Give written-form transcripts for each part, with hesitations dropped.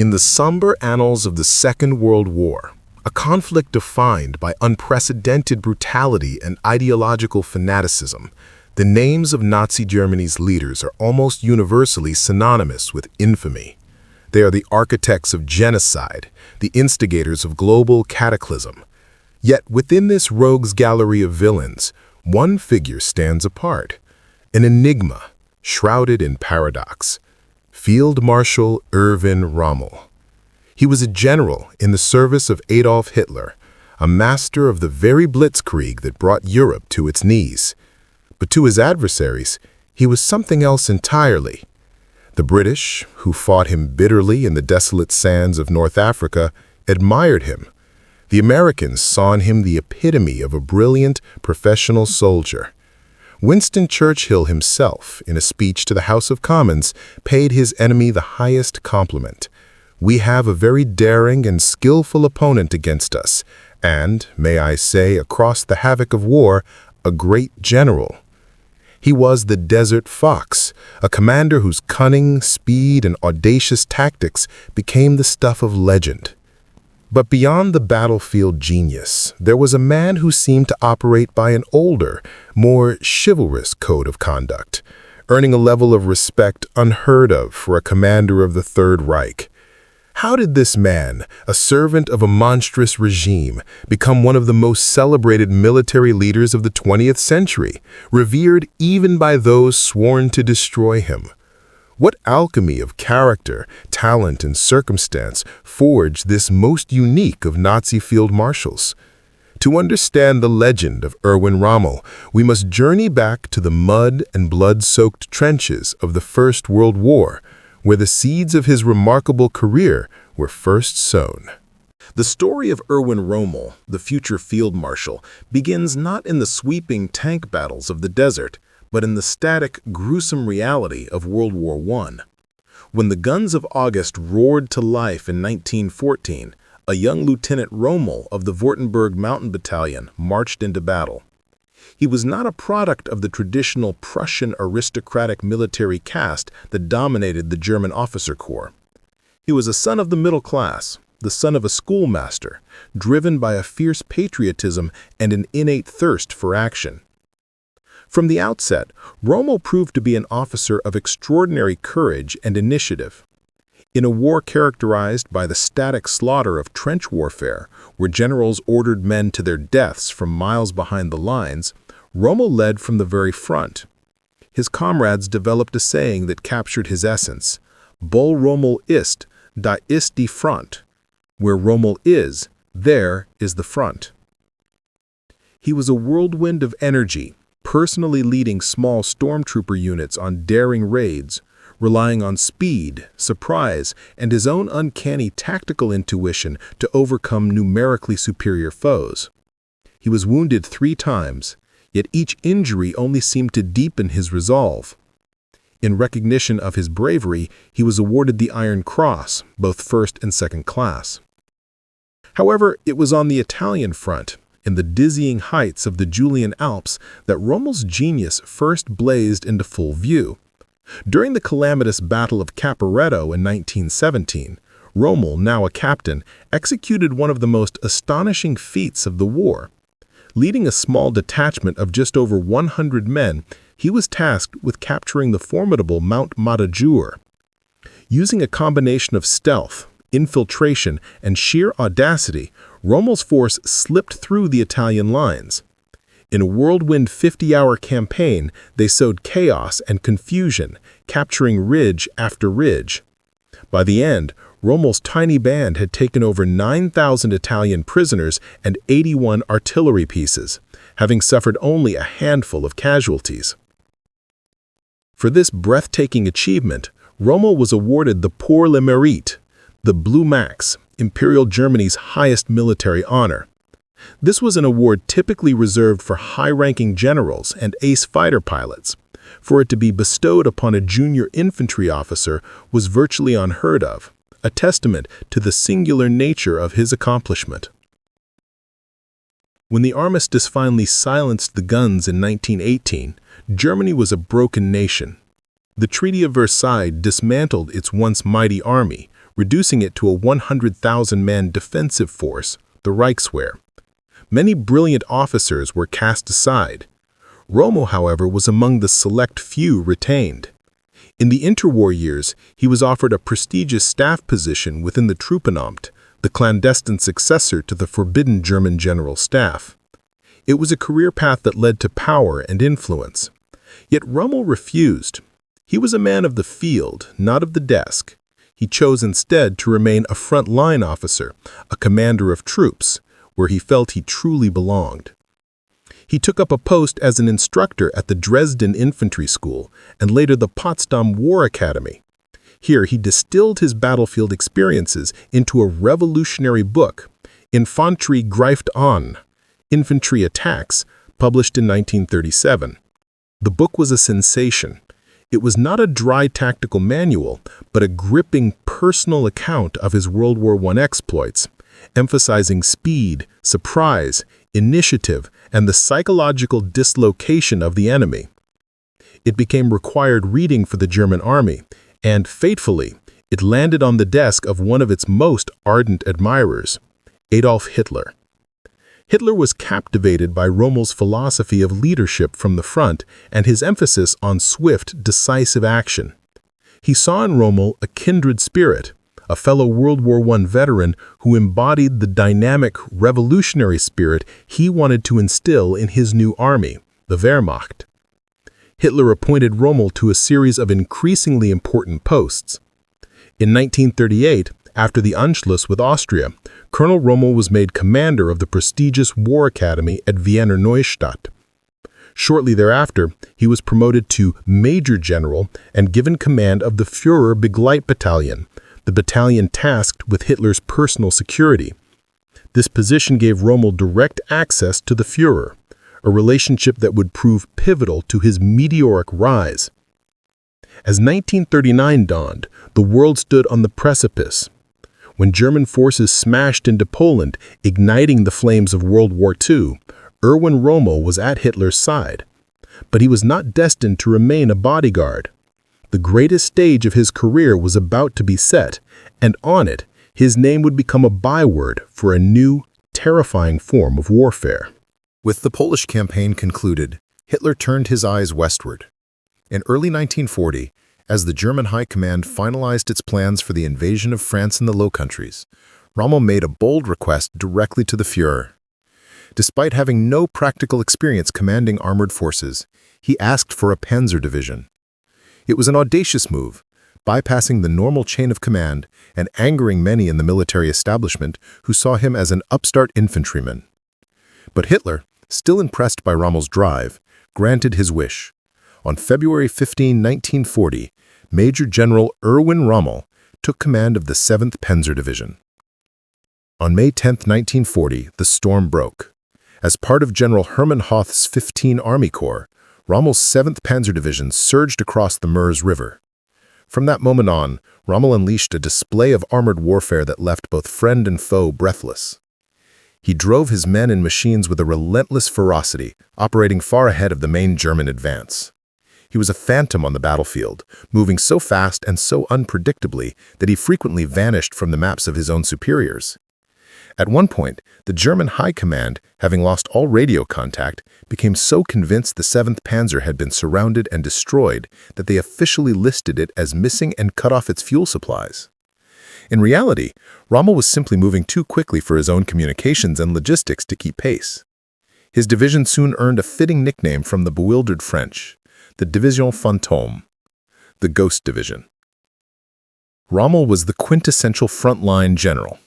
In the somber annals of the Second World War, a conflict defined by unprecedented brutality and ideological fanaticism, the names of Nazi Germany's leaders are almost universally synonymous with infamy. They are the architects of genocide, the instigators of global cataclysm. Yet within this rogues gallery of villains, one figure stands apart, an enigma shrouded in paradox. Field Marshal Erwin Rommel. He was a general in the service of Adolf Hitler, a master of the very Blitzkrieg that brought Europe to its knees. But to his adversaries, he was something else entirely. The British, who fought him bitterly in the desolate sands of North Africa, admired him. The Americans saw in him the epitome of a brilliant, professional soldier. Winston Churchill himself, in a speech to the House of Commons, paid his enemy the highest compliment. "We have a very daring and skillful opponent against us, and, may I say, across the havoc of war, a great general." He was the Desert Fox, a commander whose cunning, speed, and audacious tactics became the stuff of legend. But beyond the battlefield genius, there was a man who seemed to operate by an older, more chivalrous code of conduct, earning a level of respect unheard of for a commander of the Third Reich. How did this man, a servant of a monstrous regime, become one of the most celebrated military leaders of the 20th century, revered even by those sworn to destroy him? What alchemy of character, talent, and circumstance forged this most unique of Nazi field marshals? To understand the legend of Erwin Rommel, we must journey back to the mud and blood-soaked trenches of the First World War, where the seeds of his remarkable career were first sown. The story of Erwin Rommel, the future field marshal, begins not in the sweeping tank battles of the desert, but in the static, gruesome reality of World War I. When the guns of August roared to life in 1914, a young Lieutenant Rommel of the Württemberg Mountain Battalion marched into battle. He was not a product of the traditional Prussian aristocratic military caste that dominated the German officer corps. He was a son of the middle class, the son of a schoolmaster, driven by a fierce patriotism and an innate thirst for action. From the outset, Rommel proved to be an officer of extraordinary courage and initiative. In a war characterized by the static slaughter of trench warfare, where generals ordered men to their deaths from miles behind the lines, Rommel led from the very front. His comrades developed a saying that captured his essence: "Wo Rommel ist, da ist die Front." Where Rommel is, there is the front. He was a whirlwind of energy, personally leading small stormtrooper units on daring raids, relying on speed, surprise, and his own uncanny tactical intuition to overcome numerically superior foes. He was wounded 3 times, yet each injury only seemed to deepen his resolve. In recognition of his bravery, he was awarded the Iron Cross, both first and second class. However, it was on the Italian front, in the dizzying heights of the Julian Alps, that Rommel's genius first blazed into full view. During the calamitous Battle of Caporetto in 1917, Rommel, now a captain, executed one of the most astonishing feats of the war. Leading a small detachment of just over 100 men, he was tasked with capturing the formidable Mount Matagure. Using a combination of stealth, infiltration, and sheer audacity, Rommel's force slipped through the Italian lines. In a whirlwind 50-hour campaign, they sowed chaos and confusion, capturing ridge after ridge. By the end, Rommel's tiny band had taken over 9,000 Italian prisoners and 81 artillery pieces, having suffered only a handful of casualties. For this breathtaking achievement, Rommel was awarded the Pour le Mérite, the Blue Max, Imperial Germany's highest military honor. This was an award typically reserved for high-ranking generals and ace fighter pilots. For it to be bestowed upon a junior infantry officer was virtually unheard of, a testament to the singular nature of his accomplishment. When the armistice finally silenced the guns in 1918, Germany was a broken nation. The Treaty of Versailles dismantled its once mighty army, reducing it to a 100,000-man defensive force, the Reichswehr. Many brilliant officers were cast aside. Rommel, however, was among the select few retained. In the interwar years, he was offered a prestigious staff position within the Truppenamt, the clandestine successor to the forbidden German General Staff. It was a career path that led to power and influence. Yet Rommel refused. He was a man of the field, not of the desk. He chose instead to remain a front-line officer, a commander of troops, where he felt he truly belonged. He took up a post as an instructor at the Dresden Infantry School and later the Potsdam War Academy. Here he distilled his battlefield experiences into a revolutionary book, Infanterie greift an, Infantry Attacks, published in 1937. The book was a sensation. It was not a dry tactical manual, but a gripping personal account of his World War I exploits, emphasizing speed, surprise, initiative, and the psychological dislocation of the enemy. It became required reading for the German army, and, fatefully, it landed on the desk of one of its most ardent admirers, Adolf Hitler. Hitler was captivated by Rommel's philosophy of leadership from the front and his emphasis on swift, decisive action. He saw in Rommel a kindred spirit, a fellow World War I veteran who embodied the dynamic, revolutionary spirit he wanted to instill in his new army, the Wehrmacht. Hitler appointed Rommel to a series of increasingly important posts. In 1938, after the Anschluss with Austria, Colonel Rommel was made commander of the prestigious War Academy at Wiener Neustadt. Shortly thereafter, he was promoted to Major General and given command of the Führer Begleit Battalion, the battalion tasked with Hitler's personal security. This position gave Rommel direct access to the Führer, a relationship that would prove pivotal to his meteoric rise. As 1939 dawned, the world stood on the precipice. When German forces smashed into Poland, igniting the flames of World War II, Erwin Rommel was at Hitler's side. But he was not destined to remain a bodyguard. The greatest stage of his career was about to be set, and on it, his name would become a byword for a new, terrifying form of warfare. With the Polish campaign concluded, Hitler turned his eyes westward. In early 1940, as the German High Command finalized its plans for the invasion of France in the Low Countries, Rommel made a bold request directly to the Führer. Despite having no practical experience commanding armored forces, he asked for a Panzer division. It was an audacious move, bypassing the normal chain of command and angering many in the military establishment who saw him as an upstart infantryman. But Hitler, still impressed by Rommel's drive, granted his wish. On February 15, 1940, Major General Erwin Rommel took command of the 7th Panzer Division. On May 10, 1940, the storm broke. As part of General Hermann Hoth's 15 Army Corps, Rommel's 7th Panzer Division surged across the Meuse River. From that moment on, Rommel unleashed a display of armored warfare that left both friend and foe breathless. He drove his men and machines with a relentless ferocity, operating far ahead of the main German advance. He was a phantom on the battlefield, moving so fast and so unpredictably that he frequently vanished from the maps of his own superiors. At one point, the German High Command, having lost all radio contact, became so convinced the 7th Panzer had been surrounded and destroyed that they officially listed it as missing and cut off its fuel supplies. In reality, Rommel was simply moving too quickly for his own communications and logistics to keep pace. His division soon earned a fitting nickname from the bewildered French, the Division Fantôme, the Ghost Division. Rommel was the quintessential frontline general.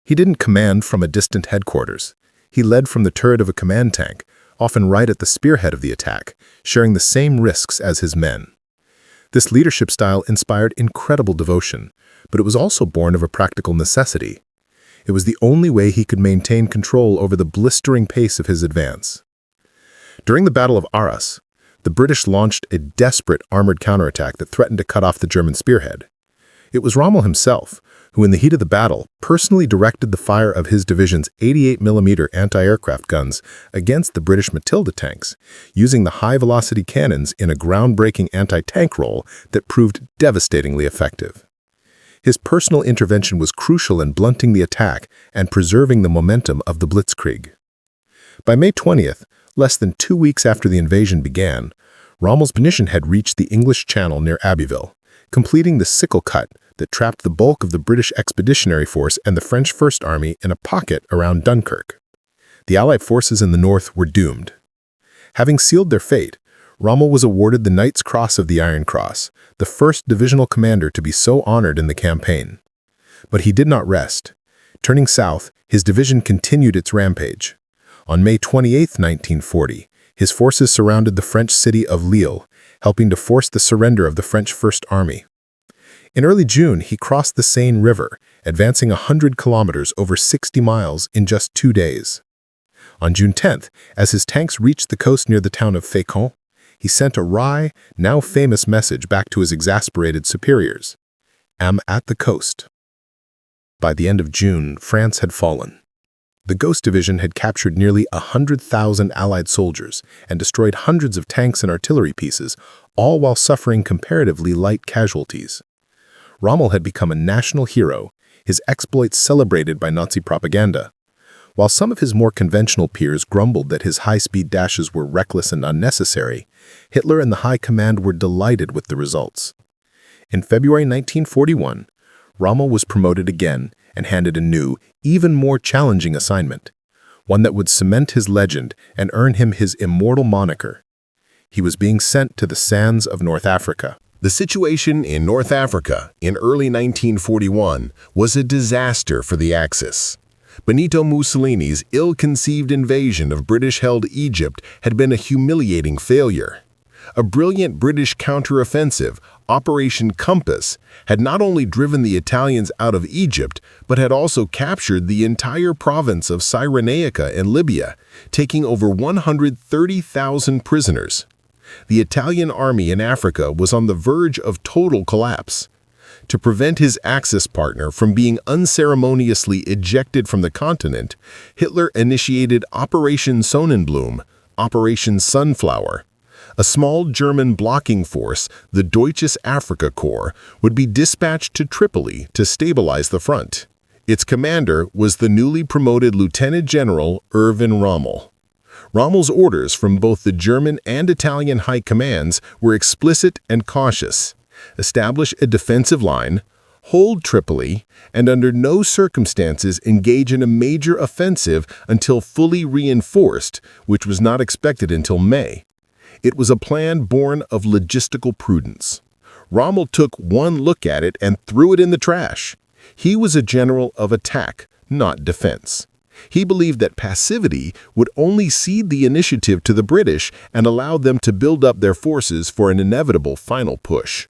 He didn't command from a distant headquarters. He led from the turret of a command tank, often right at the spearhead of the attack, sharing the same risks as his men. This leadership style inspired incredible devotion, but it was also born of a practical necessity. It was the only way he could maintain control over the blistering pace of his advance. During the Battle of Arras, the British launched a desperate armored counterattack that threatened to cut off the German spearhead. It was Rommel himself who, in the heat of the battle, personally directed the fire of his division's 88mm anti-aircraft guns against the British Matilda tanks, using the high-velocity cannons in a groundbreaking anti-tank role that proved devastatingly effective. His personal intervention was crucial in blunting the attack and preserving the momentum of the Blitzkrieg. By May 20th, less than 2 weeks after the invasion began, Rommel's munition had reached the English Channel near Abbeville, completing the sickle cut that trapped the bulk of the British Expeditionary Force and the French First Army in a pocket around Dunkirk. The Allied forces in the north were doomed. Having sealed their fate, Rommel was awarded the Knight's Cross of the Iron Cross, the first divisional commander to be so honored in the campaign. But he did not rest. Turning south, his division continued its rampage. On May 28, 1940, his forces surrounded the French city of Lille, helping to force the surrender of the French First Army. In early June, he crossed the Seine River, advancing 100 kilometers over 60 miles in just 2 days. On June 10th, as his tanks reached the coast near the town of Fécamp, he sent a wry, now famous message back to his exasperated superiors. "Am at the coast." By the end of June, France had fallen. The Ghost Division had captured nearly 100,000 Allied soldiers and destroyed hundreds of tanks and artillery pieces, all while suffering comparatively light casualties. Rommel had become a national hero, his exploits celebrated by Nazi propaganda. While some of his more conventional peers grumbled that his high-speed dashes were reckless and unnecessary, Hitler and the High Command were delighted with the results. In February 1941, Rommel was promoted again and handed a new, even more challenging assignment, one that would cement his legend and earn him his immortal moniker. He was being sent to the sands of North Africa. The situation in North Africa in early 1941 was a disaster for the Axis. Benito Mussolini's ill-conceived invasion of British-held Egypt had been a humiliating failure. A brilliant British counteroffensive, Operation Compass, had not only driven the Italians out of Egypt, but had also captured the entire province of Cyrenaica in Libya, taking over 130,000 prisoners. The Italian army in Africa was on the verge of total collapse. To prevent his Axis partner from being unceremoniously ejected from the continent, Hitler initiated Operation Sonnenblume, Operation Sunflower. A small German blocking force, the Deutsches Afrika Korps, would be dispatched to Tripoli to stabilize the front. Its commander was the newly promoted Lieutenant General Erwin Rommel. Rommel's orders from both the German and Italian high commands were explicit and cautious. Establish a defensive line, hold Tripoli, and under no circumstances engage in a major offensive until fully reinforced, which was not expected until May. It was a plan born of logistical prudence. Rommel took one look at it and threw it in the trash. He was a general of attack, not defense. He believed that passivity would only cede the initiative to the British and allow them to build up their forces for an inevitable final push.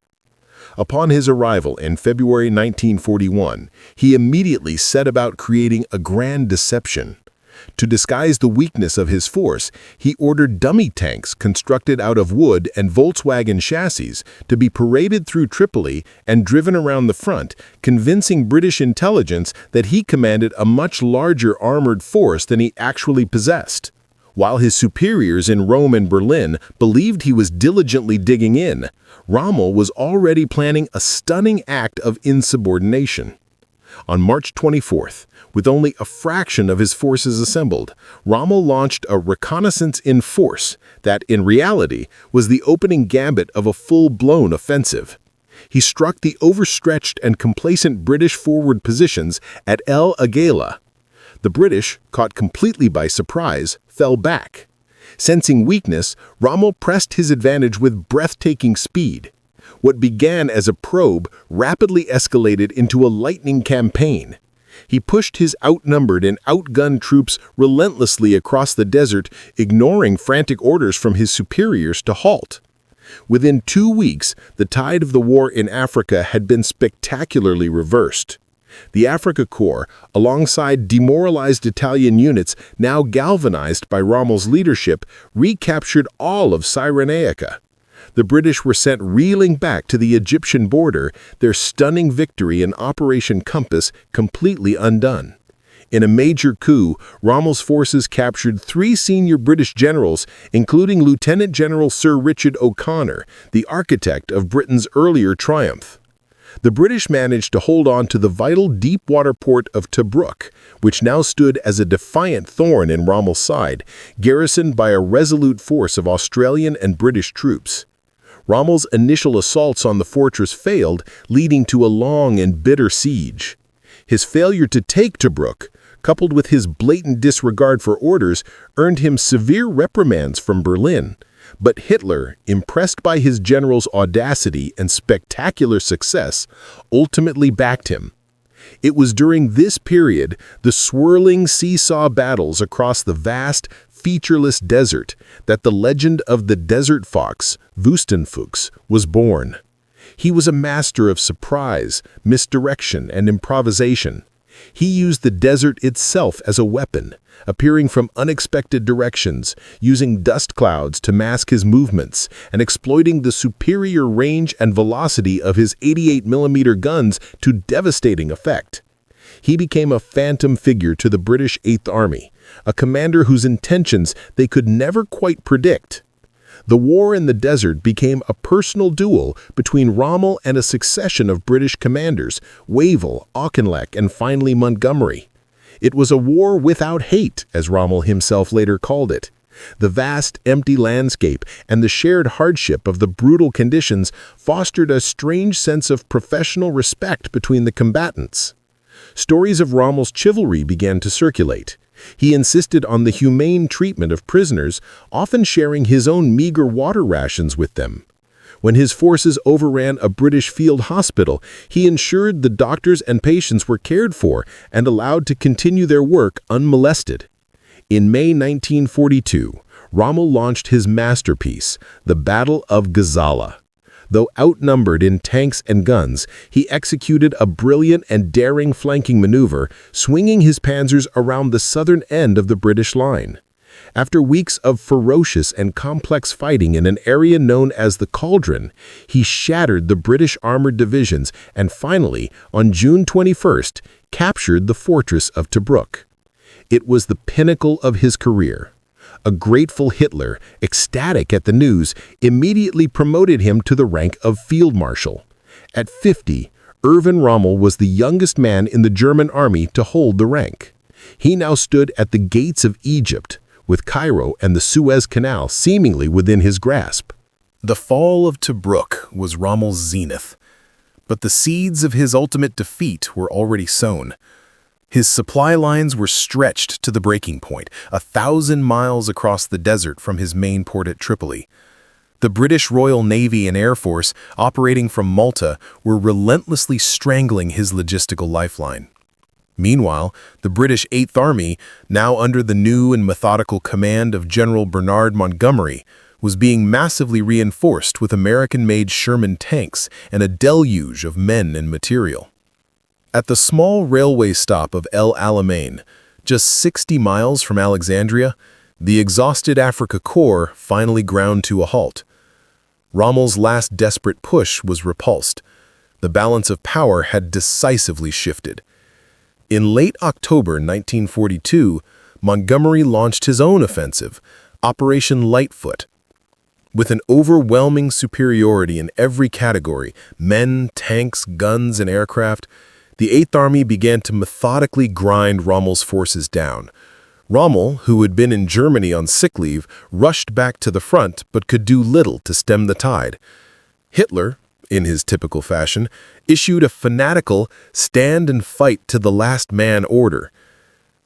Upon his arrival in February 1941, he immediately set about creating a grand deception. To disguise the weakness of his force, he ordered dummy tanks constructed out of wood and Volkswagen chassis to be paraded through Tripoli and driven around the front, convincing British intelligence that he commanded a much larger armored force than he actually possessed. While his superiors in Rome and Berlin believed he was diligently digging in, Rommel was already planning a stunning act of insubordination. On March 24th, with only a fraction of his forces assembled, Rommel launched a reconnaissance in force that, in reality, was the opening gambit of a full-blown offensive. He struck the overstretched and complacent British forward positions at El Agheila. The British, caught completely by surprise, fell back. Sensing weakness, Rommel pressed his advantage with breathtaking speed. What began as a probe rapidly escalated into a lightning campaign. He pushed his outnumbered and outgunned troops relentlessly across the desert, ignoring frantic orders from his superiors to halt. Within 2 weeks, the tide of the war in Africa had been spectacularly reversed. The Afrika Korps, alongside demoralized Italian units now galvanized by Rommel's leadership, recaptured all of Cyrenaica. The British were sent reeling back to the Egyptian border, their stunning victory in Operation Compass completely undone. In a major coup, Rommel's forces captured 3 senior British generals, including Lieutenant General Sir Richard O'Connor, the architect of Britain's earlier triumph. the British managed to hold on to the vital deep-water port of Tobruk, which now stood as a defiant thorn in Rommel's side, garrisoned by a resolute force of Australian and British troops. Rommel's initial assaults on the fortress failed, leading to a long and bitter siege. His failure to take Tobruk, coupled with his blatant disregard for orders, earned him severe reprimands from Berlin. But Hitler, impressed by his general's audacity and spectacular success, ultimately backed him. It was during this period, the swirling seesaw battles across the vast, featureless desert, that the legend of the Desert Fox, Wüstenfuchs, was born. He was a master of surprise, misdirection, and improvisation. He used the desert itself as a weapon, appearing from unexpected directions, using dust clouds to mask his movements, and exploiting the superior range and velocity of his 88mm guns to devastating effect. He became a phantom figure to the British Eighth Army, a commander whose intentions they could never quite predict. The war in the desert became a personal duel between Rommel and a succession of British commanders, Wavell, Auchinleck, and finally Montgomery. It was a war without hate, as Rommel himself later called it. The vast, empty landscape and the shared hardship of the brutal conditions fostered a strange sense of professional respect between the combatants. Stories of Rommel's chivalry began to circulate. He insisted on the humane treatment of prisoners, often sharing his own meager water rations with them. When his forces overran a British field hospital, he ensured the doctors and patients were cared for and allowed to continue their work unmolested. In May 1942, Rommel launched his masterpiece, the Battle of Gazala. Though outnumbered in tanks and guns, he executed a brilliant and daring flanking maneuver, swinging his panzers around the southern end of the British line. After weeks of ferocious and complex fighting in an area known as the Cauldron, he shattered the British armored divisions and finally, on June 21st, captured the fortress of Tobruk. It was the pinnacle of his career. A grateful Hitler, ecstatic at the news, immediately promoted him to the rank of Field Marshal. At 50, Erwin Rommel was the youngest man in the German army to hold the rank. He now stood at the gates of Egypt, with Cairo and the Suez Canal seemingly within his grasp. The fall of Tobruk was Rommel's zenith, but the seeds of his ultimate defeat were already sown. His supply lines were stretched to the breaking point, 1,000 miles across the desert from his main port at Tripoli. The British Royal Navy and Air Force, operating from Malta, were relentlessly strangling his logistical lifeline. Meanwhile, the British Eighth Army, now under the new and methodical command of General Bernard Montgomery, was being massively reinforced with American-made Sherman tanks and a deluge of men and material. At the small railway stop of El Alamein, just 60 miles from Alexandria, the exhausted Afrika Korps finally ground to a halt. Rommel's last desperate push was repulsed. The balance of power had decisively shifted. In late October 1942, Montgomery launched his own offensive, Operation Lightfoot. With an overwhelming superiority in every category, men, tanks, guns, and aircraft, the Eighth Army began to methodically grind Rommel's forces down. Rommel, who had been in Germany on sick leave, rushed back to the front but could do little to stem the tide. Hitler, in his typical fashion, issued a fanatical stand and fight to the last man order.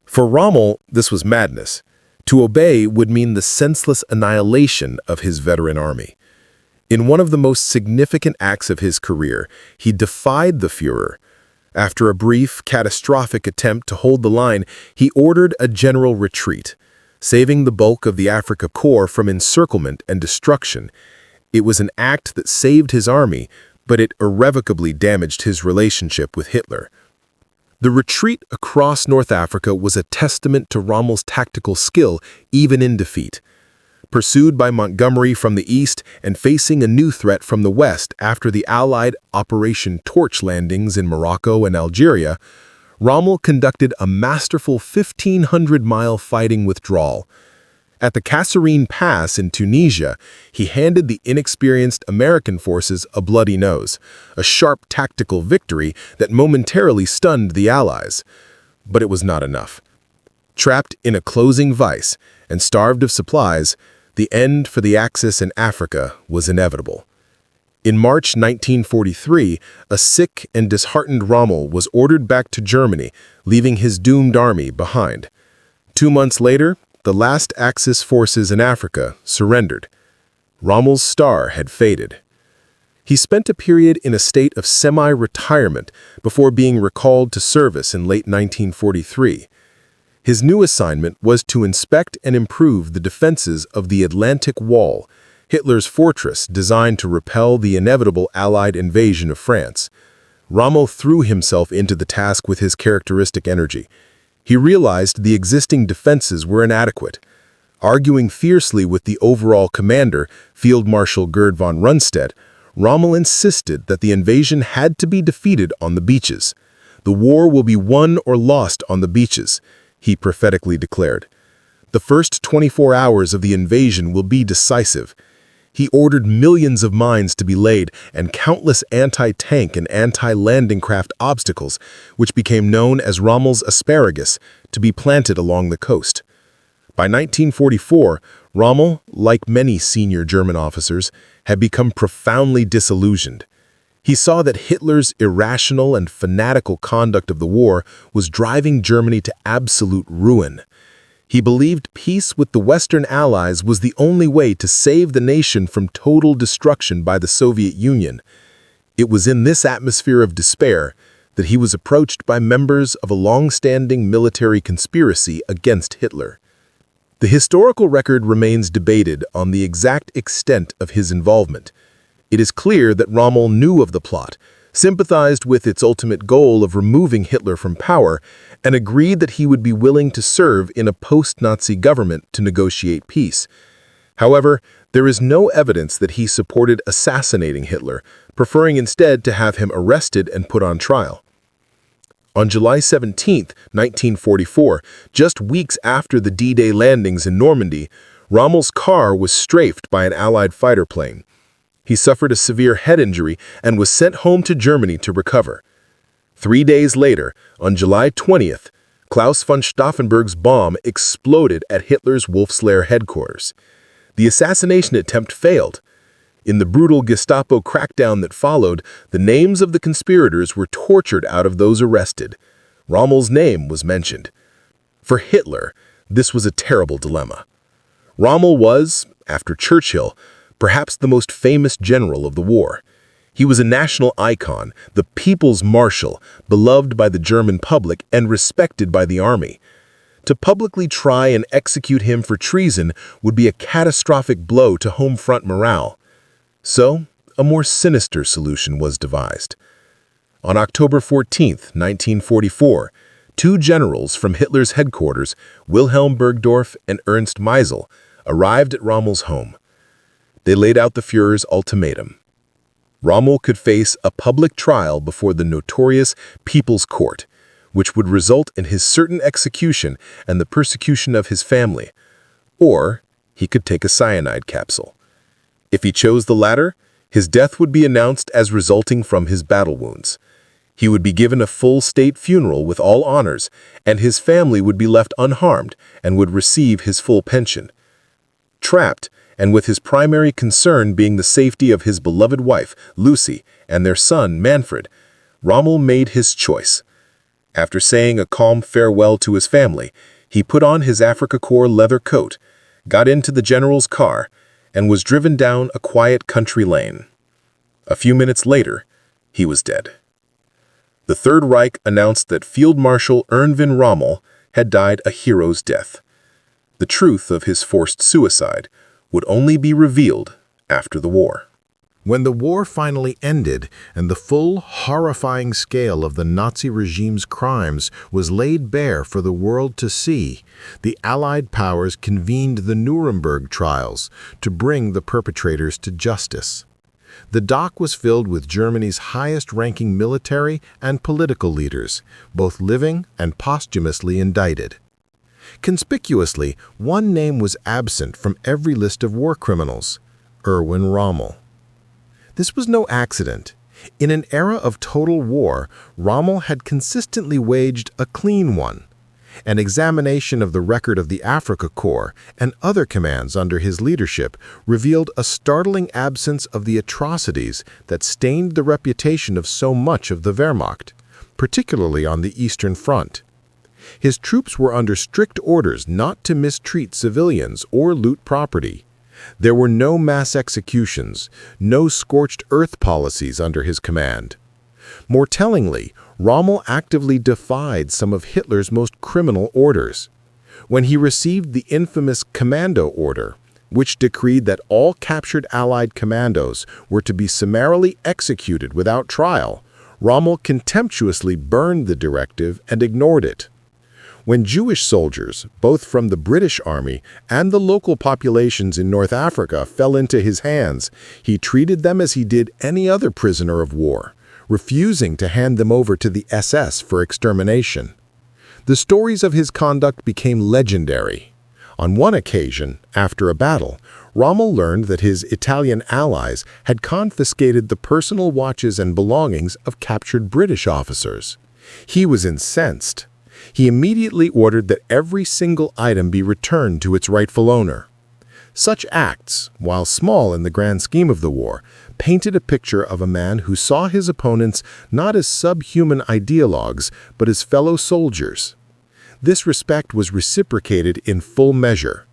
For Rommel, this was madness. To obey would mean the senseless annihilation of his veteran army. In one of the most significant acts of his career, he defied the Führer. After a brief, catastrophic attempt to hold the line, he ordered a general retreat, saving the bulk of the Afrika Korps from encirclement and destruction. It was an act that saved his army, but it irrevocably damaged his relationship with Hitler. The retreat across North Africa was a testament to Rommel's tactical skill, even in defeat. Pursued by Montgomery from the east and facing a new threat from the west after the Allied Operation Torch landings in Morocco and Algeria, Rommel conducted a masterful 1,500-mile fighting withdrawal. At the Kasserine Pass in Tunisia, he handed the inexperienced American forces a bloody nose, a sharp tactical victory that momentarily stunned the Allies. But it was not enough. Trapped in a closing vice and starved of supplies, the end for the Axis in Africa was inevitable. In March 1943, a sick and disheartened Rommel was ordered back to Germany, leaving his doomed army behind. 2 months later, the last Axis forces in Africa surrendered. Rommel's star had faded. He spent a period in a state of semi-retirement before being recalled to service in late 1943. His new assignment was to inspect and improve the defenses of the Atlantic Wall, Hitler's fortress designed to repel the inevitable Allied invasion of France. Rommel threw himself into the task with his characteristic energy. He realized the existing defenses were inadequate. Arguing fiercely with the overall commander, Field Marshal Gerd von Rundstedt, Rommel insisted that the invasion had to be defeated on the beaches. "The war will be won or lost on the beaches," he prophetically declared. "The first 24 hours of the invasion will be decisive." He ordered millions of mines to be laid and countless anti-tank and anti-landing craft obstacles, which became known as Rommel's asparagus, to be planted along the coast. By 1944, Rommel, like many senior German officers, had become profoundly disillusioned. He saw that Hitler's irrational and fanatical conduct of the war was driving Germany to absolute ruin. He believed peace with the Western Allies was the only way to save the nation from total destruction by the Soviet Union. It was in this atmosphere of despair that he was approached by members of a long-standing military conspiracy against Hitler. The historical record remains debated on the exact extent of his involvement. It is clear that Rommel knew of the plot, sympathized with its ultimate goal of removing Hitler from power, and agreed that he would be willing to serve in a post-Nazi government to negotiate peace. However, there is no evidence that he supported assassinating Hitler, preferring instead to have him arrested and put on trial. On July 17, 1944, just weeks after the D-Day landings in Normandy, Rommel's car was strafed by an Allied fighter plane. He suffered a severe head injury and was sent home to Germany to recover. 3 days later, on July 20th, Klaus von Stauffenberg's bomb exploded at Hitler's Wolfslair headquarters. The assassination attempt failed. In the brutal Gestapo crackdown that followed, the names of the conspirators were tortured out of those arrested. Rommel's name was mentioned. For Hitler, this was a terrible dilemma. Rommel was, after Churchill, perhaps the most famous general of the war. He was a national icon, the people's marshal, beloved by the German public and respected by the army. To publicly try and execute him for treason would be a catastrophic blow to home front morale. So, a more sinister solution was devised. On October 14, 1944, 2 generals from Hitler's headquarters, Wilhelm Burgdorf and Ernst Meisel, arrived at Rommel's home. They laid out the Führer's ultimatum. Rommel could face a public trial before the notorious People's Court, which would result in his certain execution and the persecution of his family, or he could take a cyanide capsule. If he chose the latter, his death would be announced as resulting from his battle wounds. He would be given a full state funeral with all honors, and his family would be left unharmed and would receive his full pension. Trapped, and with his primary concern being the safety of his beloved wife, Lucy, and their son, Manfred, Rommel made his choice. After saying a calm farewell to his family, he put on his Afrika Korps leather coat, got into the general's car, and was driven down a quiet country lane. A few minutes later, he was dead. The Third Reich announced that Field Marshal Erwin Rommel had died a hero's death. The truth of his forced suicide would only be revealed after the war. When the war finally ended and the full, horrifying scale of the Nazi regime's crimes was laid bare for the world to see, the Allied powers convened the Nuremberg trials to bring the perpetrators to justice. The dock was filled with Germany's highest-ranking military and political leaders, both living and posthumously indicted. Conspicuously, one name was absent from every list of war criminals: Erwin Rommel. This was no accident. In an era of total war, Rommel had consistently waged a clean one. An examination of the record of the Africa Corps and other commands under his leadership revealed a startling absence of the atrocities that stained the reputation of so much of the Wehrmacht, particularly on the Eastern Front. His troops were under strict orders not to mistreat civilians or loot property. There were no mass executions, no scorched earth policies under his command. More tellingly, Rommel actively defied some of Hitler's most criminal orders. When he received the infamous Commando Order, which decreed that all captured Allied commandos were to be summarily executed without trial, Rommel contemptuously burned the directive and ignored it. When Jewish soldiers, both from the British Army and the local populations in North Africa, fell into his hands, he treated them as he did any other prisoner of war, refusing to hand them over to the SS for extermination. The stories of his conduct became legendary. On one occasion, after a battle, Rommel learned that his Italian allies had confiscated the personal watches and belongings of captured British officers. He was incensed. He immediately ordered that every single item be returned to its rightful owner. Such acts, while small in the grand scheme of the war, painted a picture of a man who saw his opponents not as subhuman ideologues, but as fellow soldiers. This respect was reciprocated in full measure.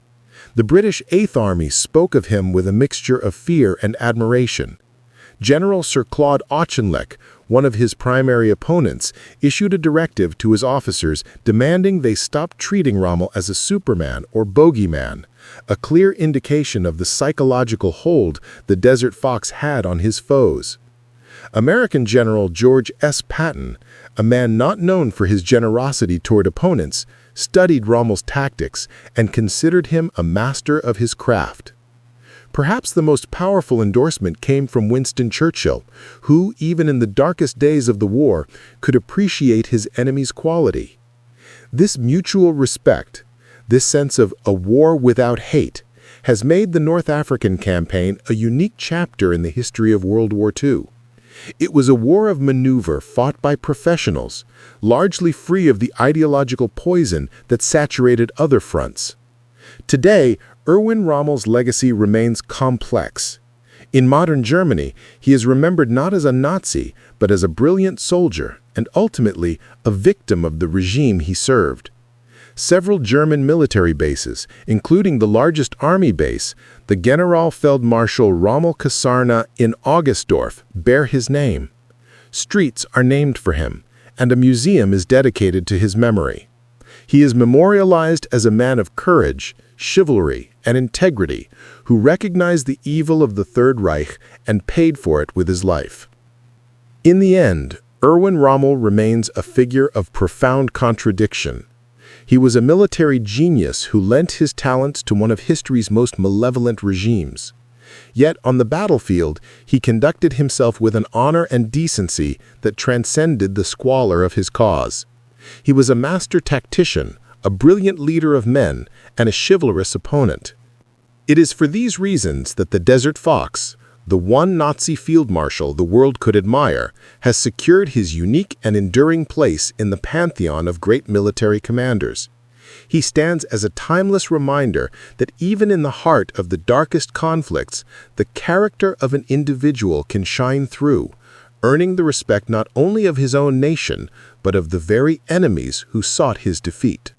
The British Eighth Army spoke of him with a mixture of fear and admiration. General Sir Claude Auchinleck, one of his primary opponents, issued a directive to his officers demanding they stop treating Rommel as a superman or bogeyman, a clear indication of the psychological hold the Desert Fox had on his foes. American General George S. Patton, a man not known for his generosity toward opponents, studied Rommel's tactics and considered him a master of his craft. Perhaps the most powerful endorsement came from Winston Churchill, who, even in the darkest days of the war, could appreciate his enemy's quality. This mutual respect, this sense of a war without hate, has made the North African campaign a unique chapter in the history of World War II. It was a war of maneuver fought by professionals, largely free of the ideological poison that saturated other fronts. Today, Erwin Rommel's legacy remains complex. In modern Germany, he is remembered not as a Nazi, but as a brilliant soldier and ultimately a victim of the regime he served. Several German military bases, including the largest army base, the Generalfeldmarschall Rommel Kaserne in Augustdorf, bear his name. Streets are named for him, and a museum is dedicated to his memory. He is memorialized as a man of courage, chivalry, and integrity, who recognized the evil of the Third Reich and paid for it with his life. In the end, Erwin Rommel remains a figure of profound contradiction. He was a military genius who lent his talents to one of history's most malevolent regimes. Yet on the battlefield, he conducted himself with an honor and decency that transcended the squalor of his cause. He was a master tactician, a brilliant leader of men, and a chivalrous opponent. It is for these reasons that the Desert Fox, the one Nazi Field Marshal the world could admire, has secured his unique and enduring place in the pantheon of great military commanders. He stands as a timeless reminder that even in the heart of the darkest conflicts, the character of an individual can shine through, earning the respect not only of his own nation, but of the very enemies who sought his defeat.